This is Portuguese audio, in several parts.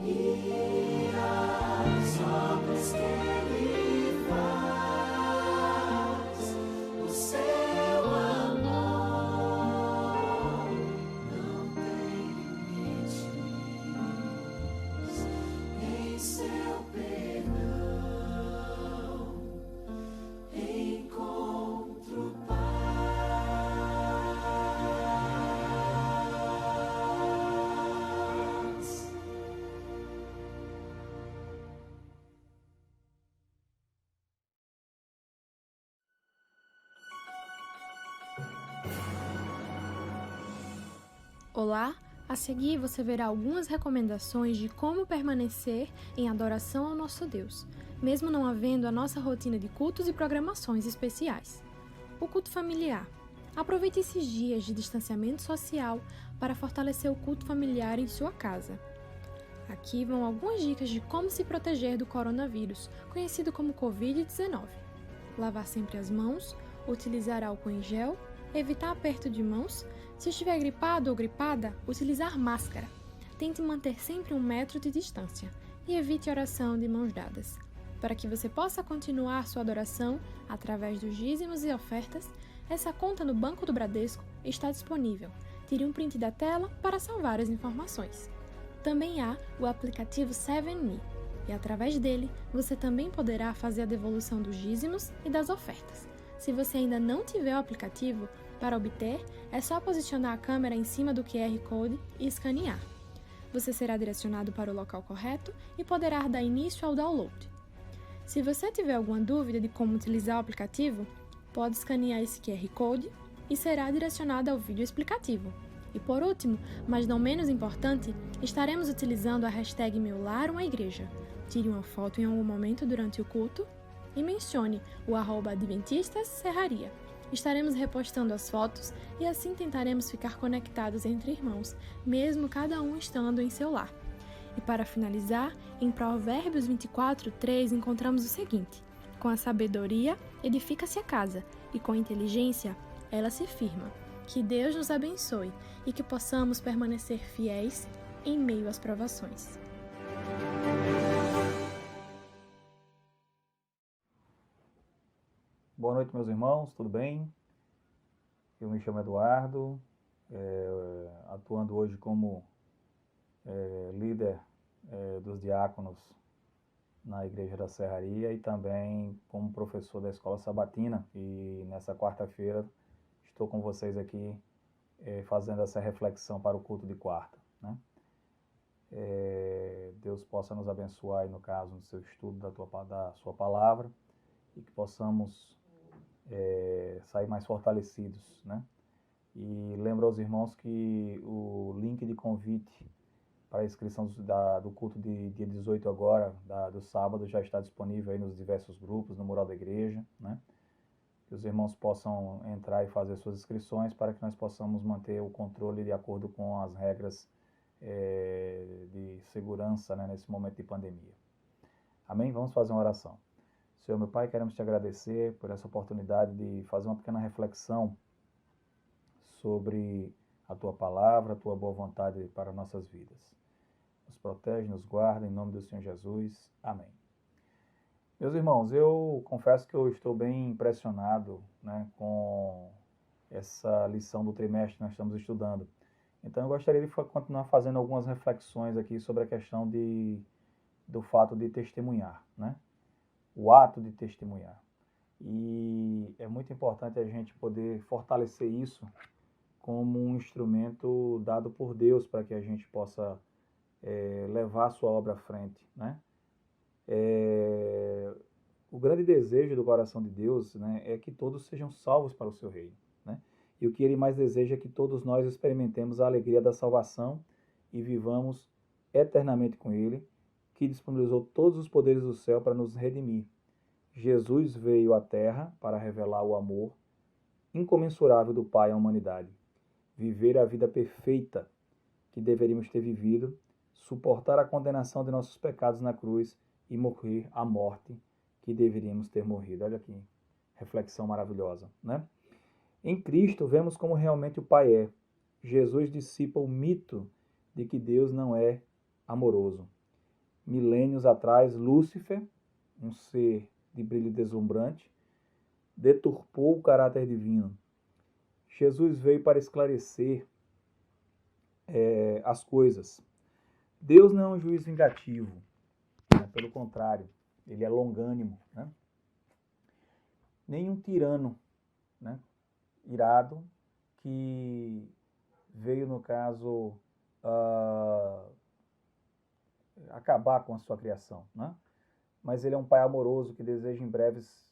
e as obras que Ele faz, o seu amor não tem limites, em seu perdão encontro paz. Olá, a seguir você verá algumas recomendações de como permanecer em adoração ao nosso Deus, mesmo não havendo a nossa rotina de cultos e programações especiais. O culto familiar. Aproveite esses dias de distanciamento social para fortalecer o culto familiar em sua casa. Aqui vão algumas dicas de como se proteger do coronavírus, conhecido como Covid-19. Lavar sempre as mãos, utilizar álcool em gel, evitar aperto de mãos. Se estiver gripado ou gripada, utilizar máscara. Tente manter sempre 1 metro de distância e evite oração de mãos dadas. Para que você possa continuar sua adoração através dos dízimos e ofertas, essa conta no Banco do Bradesco está disponível. Tire um print da tela para salvar as informações. Também há o aplicativo 7Me e através dele você também poderá fazer a devolução dos dízimos e das ofertas. Se você ainda não tiver o aplicativo, para obter, é só posicionar a câmera em cima do QR Code e escanear. Você será direcionado para o local correto e poderá dar início ao download. Se você tiver alguma dúvida de como utilizar o aplicativo, pode escanear esse QR Code e será direcionado ao vídeo explicativo. E por último, mas não menos importante, estaremos utilizando a hashtag #MeuLarUmaIgreja. Tire uma foto em algum momento durante o culto e mencione o @AdventistasSerraria. Estaremos repostando as fotos e assim tentaremos ficar conectados entre irmãos, mesmo cada um estando em seu lar. E para finalizar, em Provérbios 24:3 encontramos o seguinte: com a sabedoria edifica-se a casa, e com a inteligência ela se firma. Que Deus nos abençoe e que possamos permanecer fiéis em meio às provações. Boa noite, meus irmãos, tudo bem? Eu me chamo Eduardo, atuando hoje como líder dos diáconos na Igreja da Serraria e também como professor da Escola Sabatina. E nessa quarta-feira estou com vocês aqui fazendo essa reflexão para o culto de quarta, né? Deus possa nos abençoar, no caso, no seu estudo da sua palavra, e que possamos sair mais fortalecidos, né? E lembro aos irmãos que o link de convite para a inscrição do culto de dia 18 agora, do sábado, já está disponível aí nos diversos grupos, no mural da igreja, né? Que os irmãos possam entrar e fazer suas inscrições para que nós possamos manter o controle de acordo com as regras de segurança, né, nesse momento de pandemia. Amém? Vamos fazer uma oração. Senhor, meu Pai, queremos te agradecer por essa oportunidade de fazer uma pequena reflexão sobre a Tua palavra, a Tua boa vontade para nossas vidas. Nos protege, nos guarda, em nome do Senhor Jesus. Amém. Meus irmãos, eu confesso que eu estou bem impressionado, né, com essa lição do trimestre que nós estamos estudando. Então eu gostaria de continuar fazendo algumas reflexões aqui sobre a questão do fato de testemunhar, né? O ato de testemunhar. E é muito importante a gente poder fortalecer isso como um instrumento dado por Deus para que a gente possa levar a sua obra à frente, né? O grande desejo do coração de Deus, né, é que todos sejam salvos para o seu reino, né? E o que Ele mais deseja é que todos nós experimentemos a alegria da salvação e vivamos eternamente com Ele, que disponibilizou todos os poderes do céu para nos redimir. Jesus veio à Terra para revelar o amor incomensurável do Pai à humanidade, viver a vida perfeita que deveríamos ter vivido, suportar a condenação de nossos pecados na cruz e morrer a morte que deveríamos ter morrido. Olha aqui, reflexão maravilhosa, né? Em Cristo vemos como realmente o Pai é. Jesus dissipa o mito de que Deus não é amoroso. milênios atrás, Lúcifer, um ser de brilho deslumbrante, deturpou o caráter divino. Jesus veio para esclarecer as coisas. Deus não é um juiz vingativo, né? Pelo contrário, ele é longânimo, né? Nenhum tirano, né? Irado, que veio, no caso, acabar com a sua criação, né? Mas ele é um pai amoroso que deseja em breves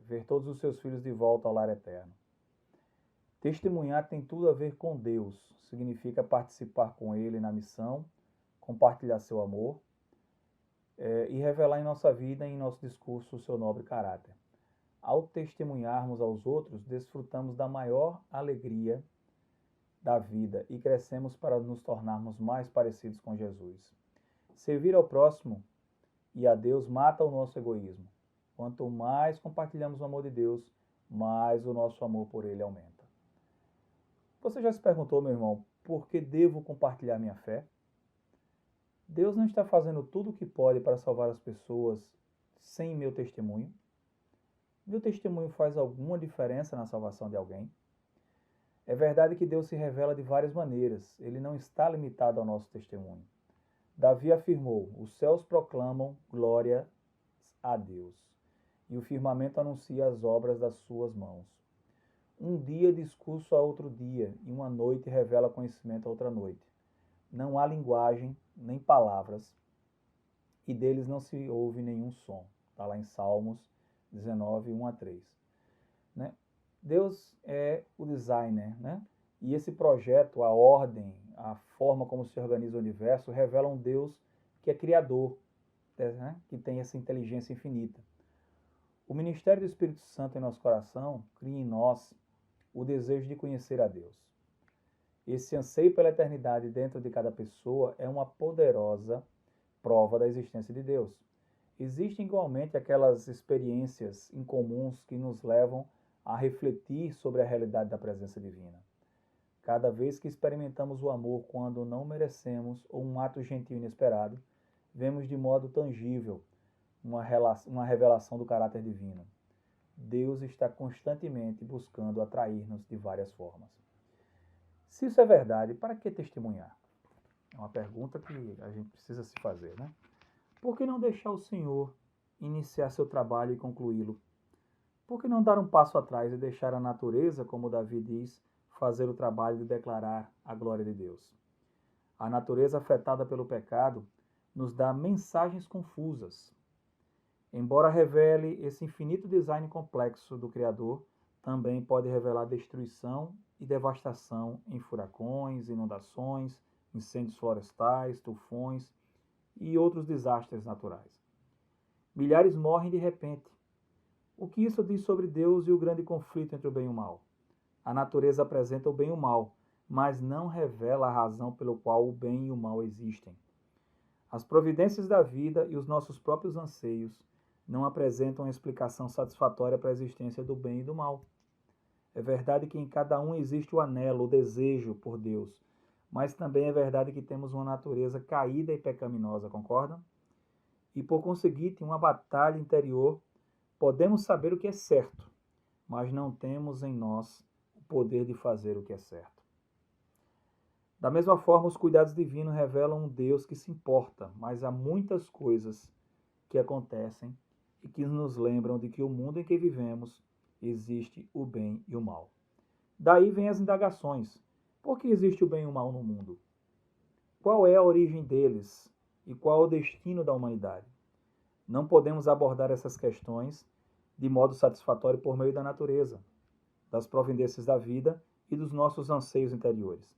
ver todos os seus filhos de volta ao lar eterno. Testemunhar tem tudo a ver com Deus, significa participar com Ele na missão, compartilhar seu amor e revelar em nossa vida e em nosso discurso o seu nobre caráter. Ao testemunharmos aos outros, desfrutamos da maior alegria da vida e crescemos para nos tornarmos mais parecidos com Jesus. Servir ao próximo e a Deus mata o nosso egoísmo. Quanto mais compartilhamos o amor de Deus, mais o nosso amor por Ele aumenta. Você já se perguntou, meu irmão, por que devo compartilhar minha fé? Deus não está fazendo tudo o que pode para salvar as pessoas sem meu testemunho? Meu testemunho faz alguma diferença na salvação de alguém? É verdade que Deus se revela de várias maneiras. Ele não está limitado ao nosso testemunho. Davi afirmou: os céus proclamam glória a Deus, e o firmamento anuncia as obras das suas mãos. Um dia discurso a outro dia, e uma noite revela conhecimento a outra noite. Não há linguagem, nem palavras, e deles não se ouve nenhum som. Está lá em Salmos 19, 1 a 3. Né? Deus é o designer, né? E esse projeto, a ordem, a forma como se organiza o universo, revela um Deus que é criador, né? Que tem essa inteligência infinita. O ministério do Espírito Santo em nosso coração cria em nós o desejo de conhecer a Deus. Esse anseio pela eternidade dentro de cada pessoa é uma poderosa prova da existência de Deus. Existem igualmente aquelas experiências incomuns que nos levam a refletir sobre a realidade da presença divina. Cada vez que experimentamos o amor quando não merecemos ou um ato gentil inesperado, vemos de modo tangível uma revelação do caráter divino. Deus está constantemente buscando atrair-nos de várias formas. Se isso é verdade, para que testemunhar? É uma pergunta que a gente precisa se fazer, né? Por que não deixar o Senhor iniciar seu trabalho e concluí-lo? Por que não dar um passo atrás e deixar a natureza, como Davi diz, fazer o trabalho de declarar a glória de Deus? A natureza afetada pelo pecado nos dá mensagens confusas. Embora revele esse infinito design complexo do Criador, também pode revelar destruição e devastação em furacões, inundações, incêndios florestais, tufões e outros desastres naturais. Milhares morrem de repente. O que isso diz sobre Deus e o grande conflito entre o bem e o mal? A natureza apresenta o bem e o mal, mas não revela a razão pelo qual o bem e o mal existem. As providências da vida e os nossos próprios anseios não apresentam uma explicação satisfatória para a existência do bem e do mal. É verdade que em cada um existe o anelo, o desejo por Deus, mas também é verdade que temos uma natureza caída e pecaminosa, concordam? E por conseguinte, uma batalha interior, podemos saber o que é certo, mas não temos em nós o poder de fazer o que é certo. Da mesma forma, os cuidados divinos revelam um Deus que se importa, mas há muitas coisas que acontecem e que nos lembram de que o mundo em que vivemos existe o bem e o mal. Daí vêm as indagações. Por que existe o bem e o mal no mundo? Qual é a origem deles e qual é o destino da humanidade? Não podemos abordar essas questões de modo satisfatório por meio da natureza, das providências da vida e dos nossos anseios interiores.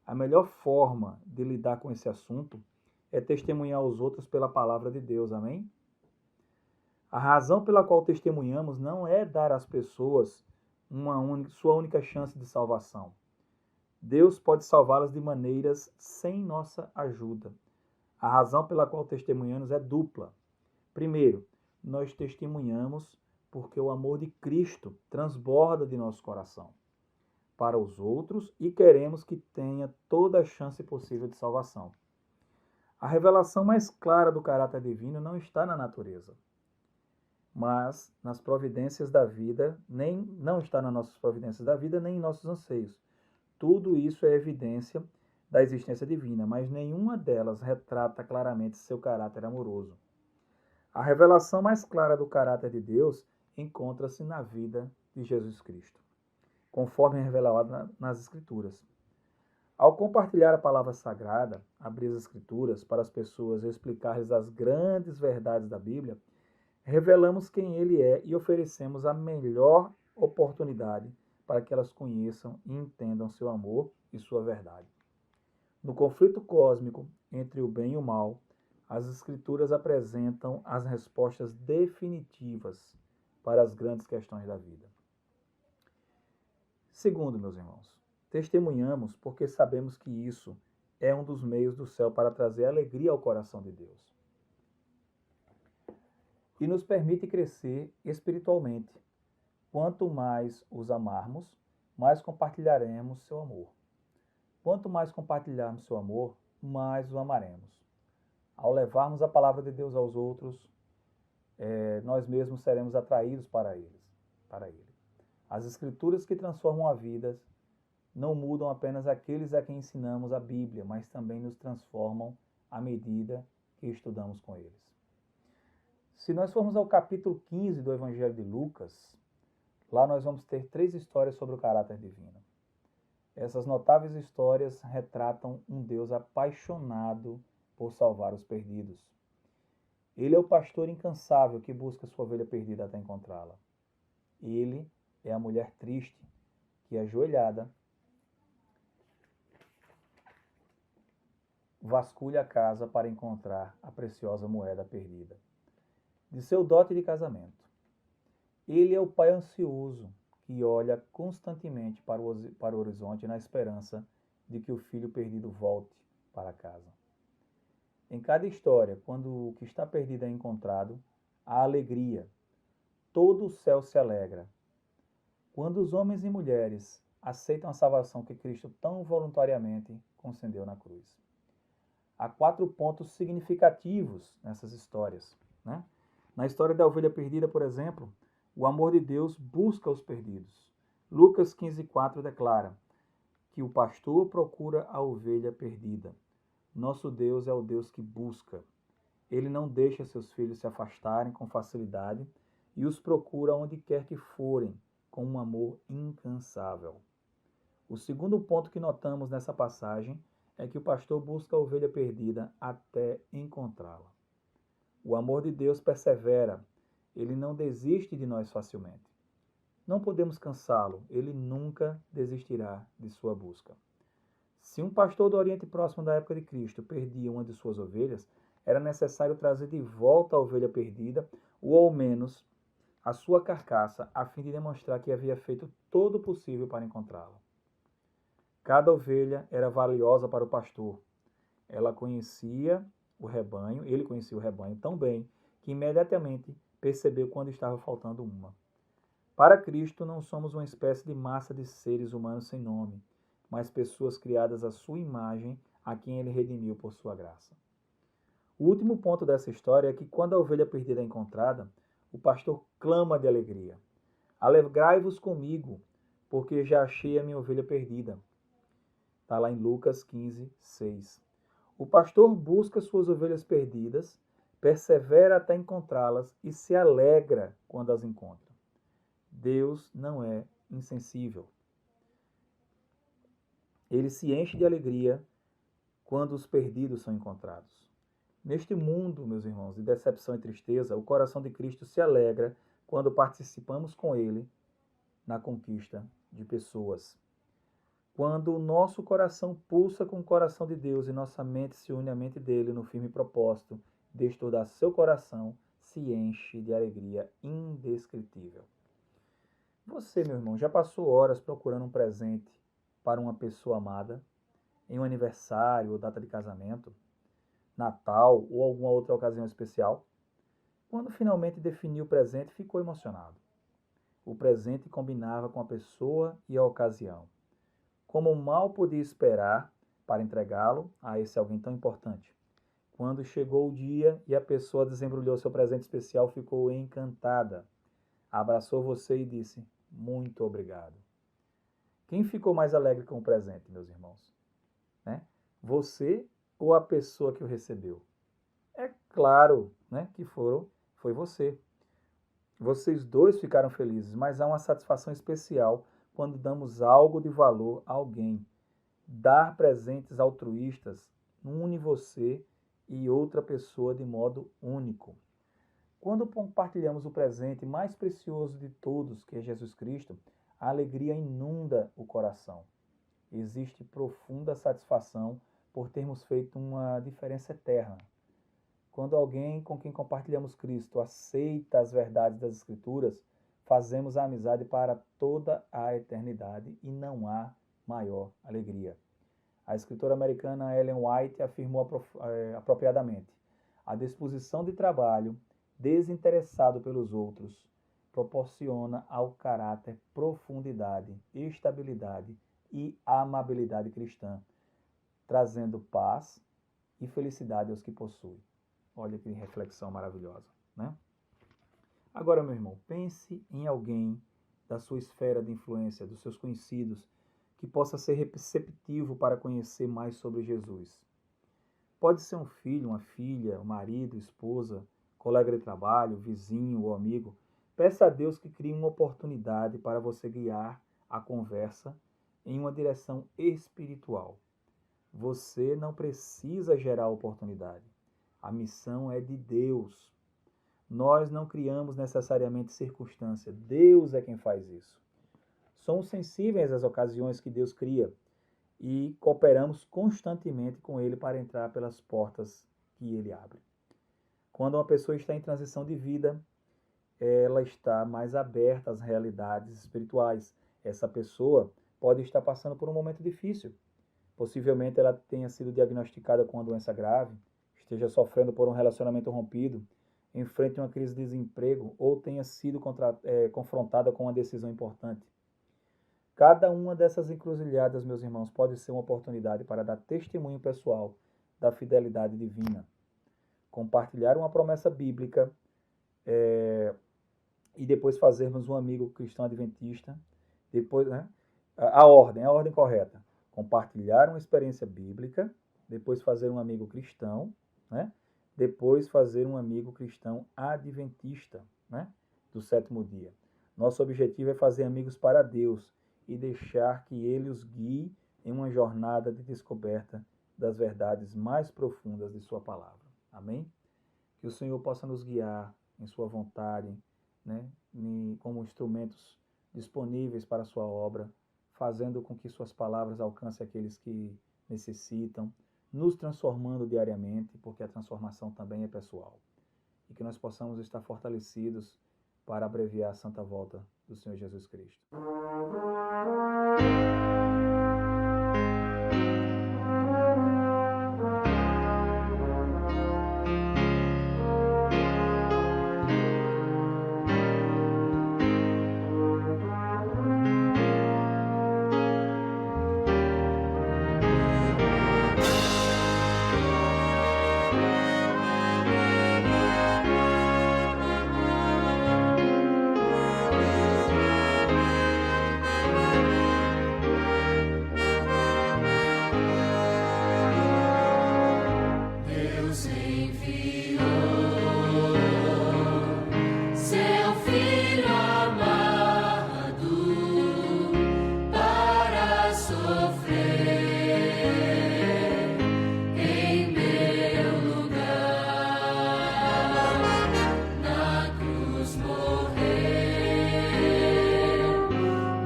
A melhor forma de lidar com esse assunto é testemunhar aos outros pela palavra de Deus, amém? A razão pela qual testemunhamos não é dar às pessoas sua única chance de salvação. Deus pode salvá-las de maneiras sem nossa ajuda. A razão pela qual testemunhamos é dupla. Primeiro, nós testemunhamos porque o amor de Cristo transborda de nosso coração para os outros e queremos que tenha toda a chance possível de salvação. A revelação mais clara do caráter divino não está na natureza, mas nas providências da vida, nem não está nas nossas providências da vida, nem em nossos anseios. Tudo isso é evidência da existência divina, mas nenhuma delas retrata claramente seu caráter amoroso. A revelação mais clara do caráter de Deus encontra-se na vida de Jesus Cristo, conforme revelado nas Escrituras. Ao compartilhar a palavra sagrada, abrir as Escrituras para as pessoas e explicar-lhes as grandes verdades da Bíblia, revelamos quem Ele é e oferecemos a melhor oportunidade para que elas conheçam e entendam seu amor e sua verdade. No conflito cósmico entre o bem e o mal, as Escrituras apresentam as respostas definitivas para as grandes questões da vida. Segundo, meus irmãos, testemunhamos porque sabemos que isso é um dos meios do céu para trazer alegria ao coração de Deus e nos permite crescer espiritualmente. Quanto mais os amarmos, mais compartilharemos seu amor. Quanto mais compartilharmos seu amor, mais o amaremos. Ao levarmos a palavra de Deus aos outros, nós mesmos seremos atraídos para ele. As Escrituras que transformam a vida não mudam apenas aqueles a quem ensinamos a Bíblia, mas também nos transformam à medida que estudamos com eles. Se nós formos ao capítulo 15 do Evangelho de Lucas, lá nós vamos ter 3 histórias sobre o caráter divino. Essas notáveis histórias retratam um Deus apaixonado por salvar os perdidos. Ele é o pastor incansável que busca sua ovelha perdida até encontrá-la. Ele é a mulher triste que, ajoelhada, vasculha a casa para encontrar a preciosa moeda perdida de seu dote de casamento. Ele é o pai ansioso que olha constantemente para o horizonte na esperança de que o filho perdido volte para casa. Em cada história, quando o que está perdido é encontrado, há alegria. Todo o céu se alegra. Quando os homens e mulheres aceitam a salvação que Cristo tão voluntariamente concedeu na cruz. Há 4 pontos significativos nessas histórias, né? Na história da ovelha perdida, por exemplo, o amor de Deus busca os perdidos. Lucas 15:4 declara que o pastor procura a ovelha perdida. Nosso Deus é o Deus que busca. Ele não deixa seus filhos se afastarem com facilidade e os procura onde quer que forem, com um amor incansável. O segundo ponto que notamos nessa passagem é que o pastor busca a ovelha perdida até encontrá-la. O amor de Deus persevera, ele não desiste de nós facilmente. Não podemos cansá-lo, ele nunca desistirá de sua busca. Se um pastor do Oriente Próximo da época de Cristo perdia uma de suas ovelhas, era necessário trazer de volta a ovelha perdida, ou ao menos a sua carcaça, a fim de demonstrar que havia feito todo o possível para encontrá-la. Cada ovelha era valiosa para o pastor. Ele conhecia o rebanho tão bem que imediatamente percebeu quando estava faltando uma. Para Cristo, não somos uma espécie de massa de seres humanos sem nome, mas pessoas criadas à sua imagem, a quem ele redimiu por sua graça. O último ponto dessa história é que quando a ovelha perdida é encontrada, o pastor clama de alegria. Alegrai-vos comigo, porque já achei a minha ovelha perdida. Está lá em Lucas 15:6. O pastor busca suas ovelhas perdidas, persevera até encontrá-las e se alegra quando as encontra. Deus não é insensível. Ele se enche de alegria quando os perdidos são encontrados. Neste mundo, meus irmãos, de decepção e tristeza, o coração de Cristo se alegra quando participamos com Ele na conquista de pessoas. Quando o nosso coração pulsa com o coração de Deus e nossa mente se une à mente dele no firme propósito de estudar seu coração, se enche de alegria indescritível. Você, meu irmão, já passou horas procurando um presente para uma pessoa amada, em um aniversário ou data de casamento, Natal ou alguma outra ocasião especial? Quando finalmente definiu o presente, ficou emocionado. O presente combinava com a pessoa e a ocasião. Como mal podia esperar para entregá-lo a esse alguém tão importante. Quando chegou o dia e a pessoa desembrulhou seu presente especial, ficou encantada. Abraçou você e disse: muito obrigado. Quem ficou mais alegre com o presente, meus irmãos? Né? Você ou a pessoa que o recebeu? É claro, né, que foi você. Vocês dois ficaram felizes, mas há uma satisfação especial quando damos algo de valor a alguém. Dar presentes altruístas une você e outra pessoa de modo único. Quando compartilhamos o presente mais precioso de todos, que é Jesus Cristo, a alegria inunda o coração. Existe profunda satisfação por termos feito uma diferença eterna. Quando alguém com quem compartilhamos Cristo aceita as verdades das Escrituras, fazemos a amizade para toda a eternidade e não há maior alegria. A escritora americana Ellen White afirmou apropriadamente: a disposição de trabalho desinteressado pelos outros proporciona ao caráter profundidade, estabilidade e amabilidade cristã, trazendo paz e felicidade aos que possuem. Olha que reflexão maravilhosa, né? Agora, meu irmão, pense em alguém da sua esfera de influência, dos seus conhecidos, que possa ser receptivo para conhecer mais sobre Jesus. Pode ser um filho, uma filha, um marido, esposa, colega de trabalho, vizinho ou amigo. Peça a Deus que crie uma oportunidade para você guiar a conversa em uma direção espiritual. Você não precisa gerar oportunidade. A missão é de Deus. Nós não criamos necessariamente circunstância. Deus é quem faz isso. Somos sensíveis às ocasiões que Deus cria e cooperamos constantemente com Ele para entrar pelas portas que Ele abre. Quando uma pessoa está em transição de vida, ela está mais aberta às realidades espirituais. Essa pessoa pode estar passando por um momento difícil. Possivelmente ela tenha sido diagnosticada com uma doença grave, esteja sofrendo por um relacionamento rompido, enfrente uma crise de desemprego ou tenha sido confrontada com uma decisão importante. Cada uma dessas encruzilhadas, meus irmãos, pode ser uma oportunidade para dar testemunho pessoal da fidelidade divina. Compartilhar uma promessa bíblica e depois fazermos um amigo cristão adventista. Depois, né, a ordem correta. Compartilhar uma experiência bíblica, depois fazer um amigo cristão, né? Depois fazer um amigo cristão adventista, né? Do sétimo dia. Nosso objetivo é fazer amigos para Deus e deixar que Ele os guie em uma jornada de descoberta das verdades mais profundas de sua palavra. Amém? Que o Senhor possa nos guiar em sua vontade, né? Como instrumentos disponíveis para a sua obra, fazendo com que suas palavras alcancem aqueles que necessitam, nos transformando diariamente, porque a transformação também é pessoal. E que nós possamos estar fortalecidos para abreviar a santa volta do Senhor Jesus Cristo. Deus enviou seu Filho amado para sofrer em meu lugar, na cruz morrer,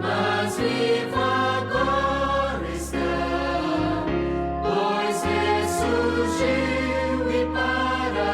mas vivo agora está, pois ressurgiu e para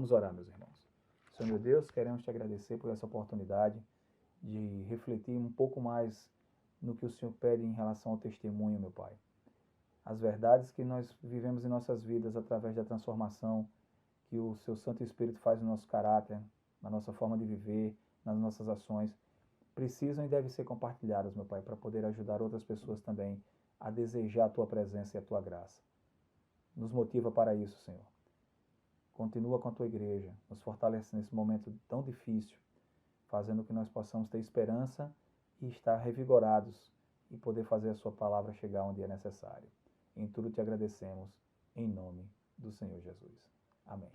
Vamos orar, meus irmãos. Senhor meu Deus, queremos te agradecer por essa oportunidade de refletir um pouco mais no que o Senhor pede em relação ao testemunho, meu Pai. As verdades que nós vivemos em nossas vidas através da transformação que o Seu Santo Espírito faz no nosso caráter, na nossa forma de viver, nas nossas ações, precisam e devem ser compartilhadas, meu Pai, para poder ajudar outras pessoas também a desejar a Tua presença e a Tua graça. Nos motiva para isso, Senhor. Continua com a Tua igreja, nos fortalece nesse momento tão difícil, fazendo que nós possamos ter esperança e estar revigorados e poder fazer a Sua palavra chegar onde é necessário. Em tudo te agradecemos, em nome do Senhor Jesus. Amém.